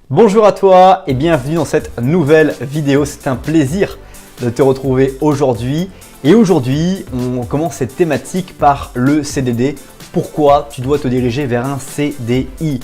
Bonjour à toi et bienvenue dans cette nouvelle vidéo. C'est un plaisir de te retrouver aujourd'hui. Et aujourd'hui, on commence cette thématique par le CDD. Pourquoi tu dois te diriger vers un CDI?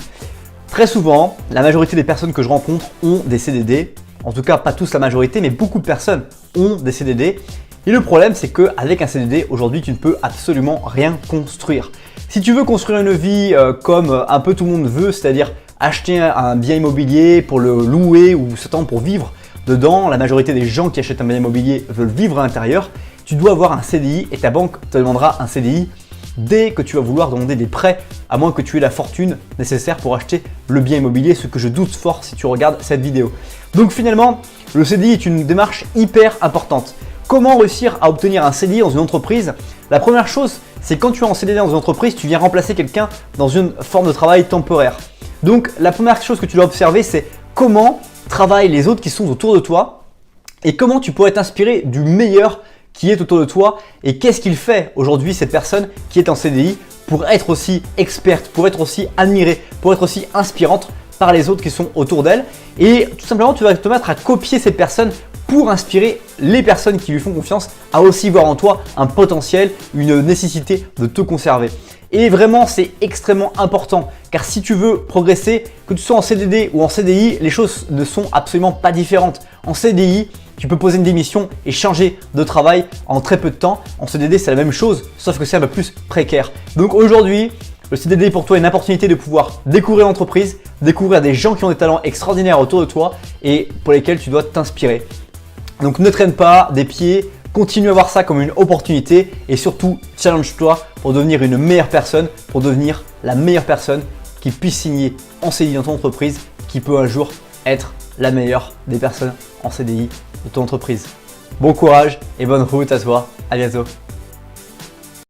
Très souvent, la majorité des personnes que je rencontre ont des CDD. En tout cas, pas tous la majorité, mais beaucoup de personnes ont des CDD. Et le problème, c'est qu'avec un CDD, aujourd'hui, tu ne peux absolument rien construire. Si tu veux construire une vie comme un peu tout le monde veut, c'est-à-dire acheter un bien immobilier pour le louer ou s'attendre pour vivre dedans, la majorité des gens qui achètent un bien immobilier veulent vivre à l'intérieur, tu dois avoir un CDI et ta banque te demandera un CDI dès que tu vas vouloir demander des prêts, à moins que tu aies la fortune nécessaire pour acheter le bien immobilier, ce que je doute fort si tu regardes cette vidéo. Donc finalement, le CDI est une démarche hyper importante. Comment réussir à obtenir un CDI dans une entreprise? La première chose, c'est quand tu es en CDD dans une entreprise, tu viens remplacer quelqu'un dans une forme de travail temporaire. Donc la première chose que tu dois observer, c'est comment travaillent les autres qui sont autour de toi et comment tu pourrais t'inspirer du meilleur qui est autour de toi et qu'est-ce qu'il fait aujourd'hui cette personne qui est en CDI pour être aussi experte, pour être aussi admirée, pour être aussi inspirante par les autres qui sont autour d'elle. Et tout simplement, tu vas te mettre à copier cette personne pour inspirer les personnes qui lui font confiance à aussi voir en toi un potentiel, une nécessité de te conserver. Et vraiment, c'est extrêmement important car si tu veux progresser, que tu sois en CDD ou en CDI, les choses ne sont absolument pas différentes. En CDI, tu peux poser une démission et changer de travail en très peu de temps. En CDD, c'est la même chose, sauf que c'est un peu plus précaire. Donc aujourd'hui, le CDD pour toi est une opportunité de pouvoir découvrir l'entreprise, découvrir des gens qui ont des talents extraordinaires autour de toi et pour lesquels tu dois t'inspirer. Donc ne traîne pas des pieds, continue à voir ça comme une opportunité et surtout challenge-toi pour devenir une meilleure personne, pour devenir la meilleure personne qui puisse signer en CDI dans ton entreprise, qui peut un jour être la meilleure des personnes en CDI de ton entreprise. Bon courage et bonne route à toi, à bientôt.